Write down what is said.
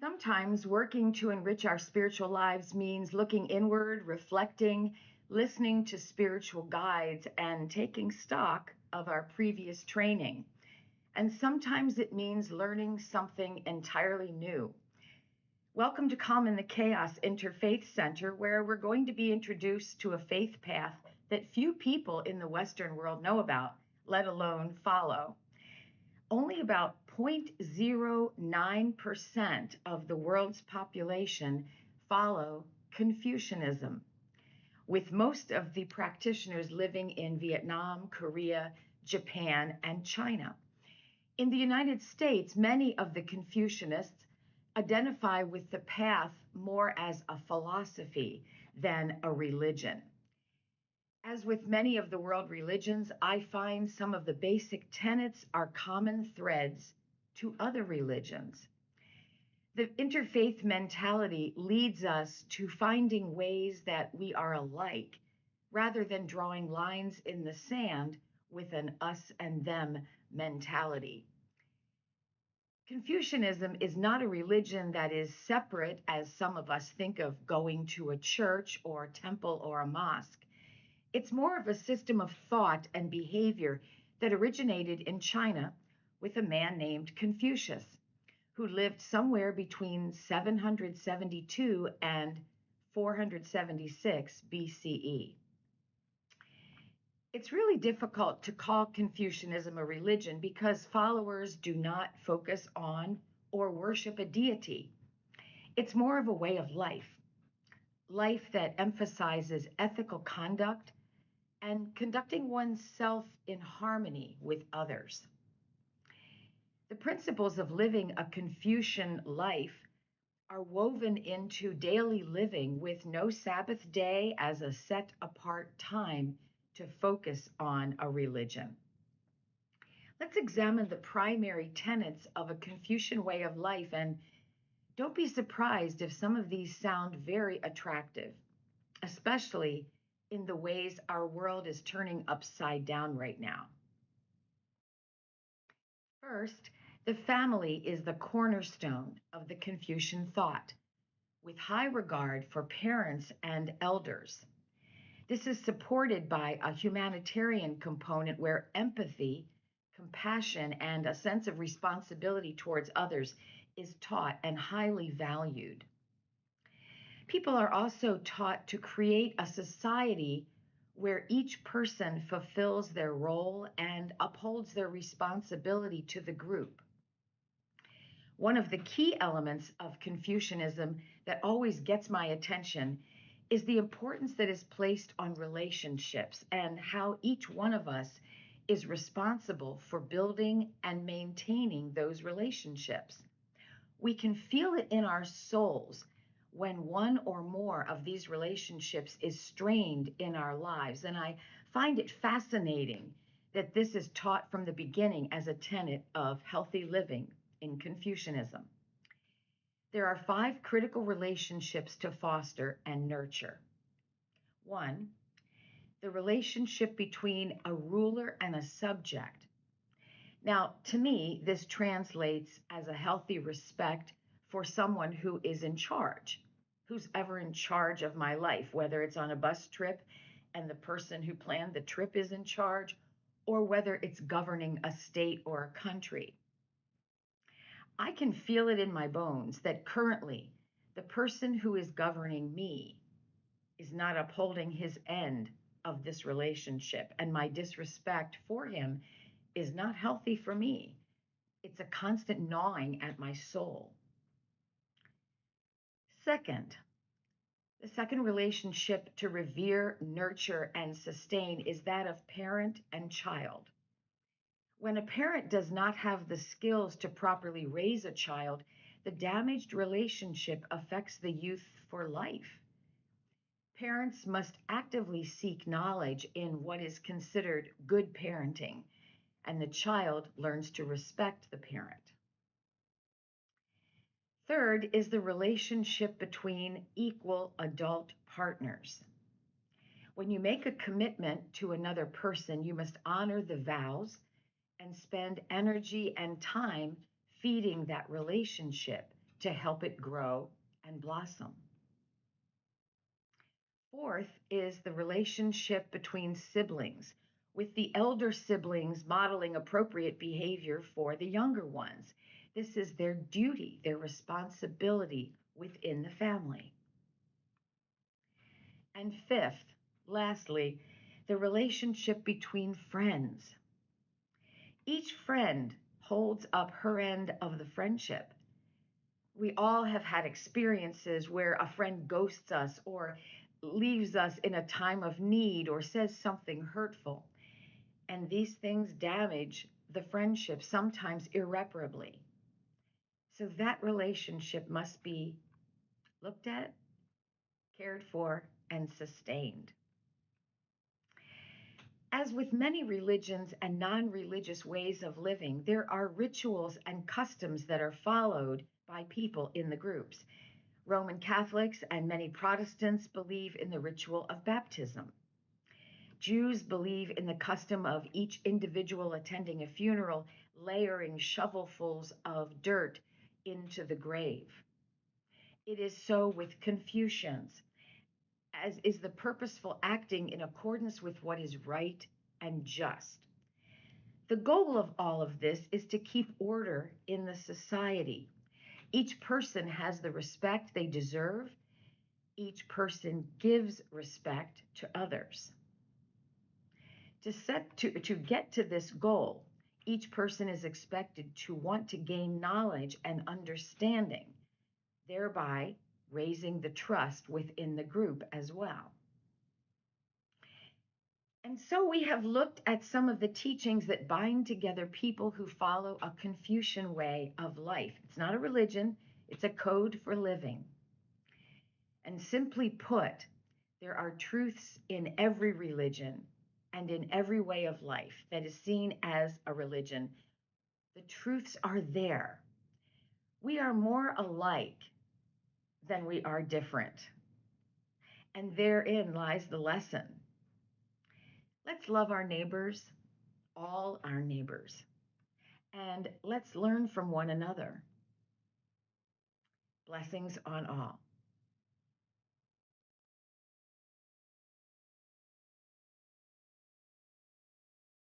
Sometimes working to enrich our spiritual lives means looking inward, reflecting, listening to spiritual guides, and taking stock of our previous training. And sometimes it means learning something entirely new. Welcome to Calm in the Chaos Interfaith Center, where we're going to be introduced to a faith path that few people in the Western world know about, let alone follow. Only about 0.09% of the world's population follow Confucianism, with most of the practitioners living in Vietnam, Korea, Japan, and China. In the United States, many of the Confucianists identify with the path more as a philosophy than a religion. As with many of the world religions, I find some of the basic tenets are common threads to other religions. The interfaith mentality leads us to finding ways that we are alike rather than drawing lines in the sand with an us and them mentality. Confucianism is not a religion that is separate, as some of us think of going to a church or a temple or a mosque. It's more of a system of thought and behavior that originated in China with a man named Confucius, who lived somewhere between 772 and 476 BCE. It's really difficult to call Confucianism a religion because followers do not focus on or worship a deity. It's more of a way of life that emphasizes ethical conduct and conducting oneself in harmony with others. The principles of living a Confucian life are woven into daily living with no Sabbath day as a set apart time to focus on a religion. Let's examine the primary tenets of a Confucian way of life, and don't be surprised if some of these sound very attractive, especially in the ways our world is turning upside down right now. First, the family is the cornerstone of the Confucian thought, with high regard for parents and elders. This is supported by a humanitarian component where empathy, compassion, and a sense of responsibility towards others is taught and highly valued. People are also taught to create a society where each person fulfills their role and upholds their responsibility to the group. One of the key elements of Confucianism that always gets my attention is the importance that is placed on relationships and how each one of us is responsible for building and maintaining those relationships. We can feel it in our souls when one or more of these relationships is strained in our lives. And I find it fascinating that this is taught from the beginning as a tenet of healthy living in Confucianism. There are 5 critical relationships to foster and nurture. 1, the relationship between a ruler and a subject. Now, to me, this translates as a healthy respect for someone who is in charge, who's ever in charge of my life, whether it's on a bus trip and the person who planned the trip is in charge, or whether it's governing a state or a country. I can feel it in my bones that currently the person who is governing me is not upholding his end of this relationship, and my disrespect for him is not healthy for me. It's a constant gnawing at my soul. Second, the second relationship to revere, nurture, and sustain is that of parent and child. When a parent does not have the skills to properly raise a child, the damaged relationship affects the youth for life. Parents must actively seek knowledge in what is considered good parenting, and the child learns to respect the parent. Third is the relationship between equal adult partners. When you make a commitment to another person, you must honor the vows and spend energy and time feeding that relationship to help it grow and blossom. Fourth is the relationship between siblings, with the elder siblings modeling appropriate behavior for the younger ones. This is their duty, their responsibility within the family. And fifth, lastly, the relationship between friends. Each friend holds up her end of the friendship. We all have had experiences where a friend ghosts us or leaves us in a time of need or says something hurtful. And these things damage the friendship, sometimes irreparably. So that relationship must be looked at, cared for, and sustained. As with many religions and non religious ways of living, there are rituals and customs that are followed by people in the groups. Roman Catholics and many Protestants believe in the ritual of baptism. Jews believe in the custom of each individual attending a funeral, layering shovelfuls of dirt into the grave. It is so with Confucians, as is the purposeful acting in accordance with what is right and just. The goal of all of this is to keep order in the society. Each person has the respect they deserve. Each person gives respect to others. To get to this goal, each person is expected to want to gain knowledge and understanding, thereby raising the trust within the group as well. And so we have looked at some of the teachings that bind together people who follow a Confucian way of life. It's not a religion, it's a code for living. And simply put, there are truths in every religion and in every way of life that is seen as a religion. The truths are there. We are more alike than we are different. And therein lies the lesson. Let's love our neighbors, all our neighbors, and let's learn from one another. Blessings on all.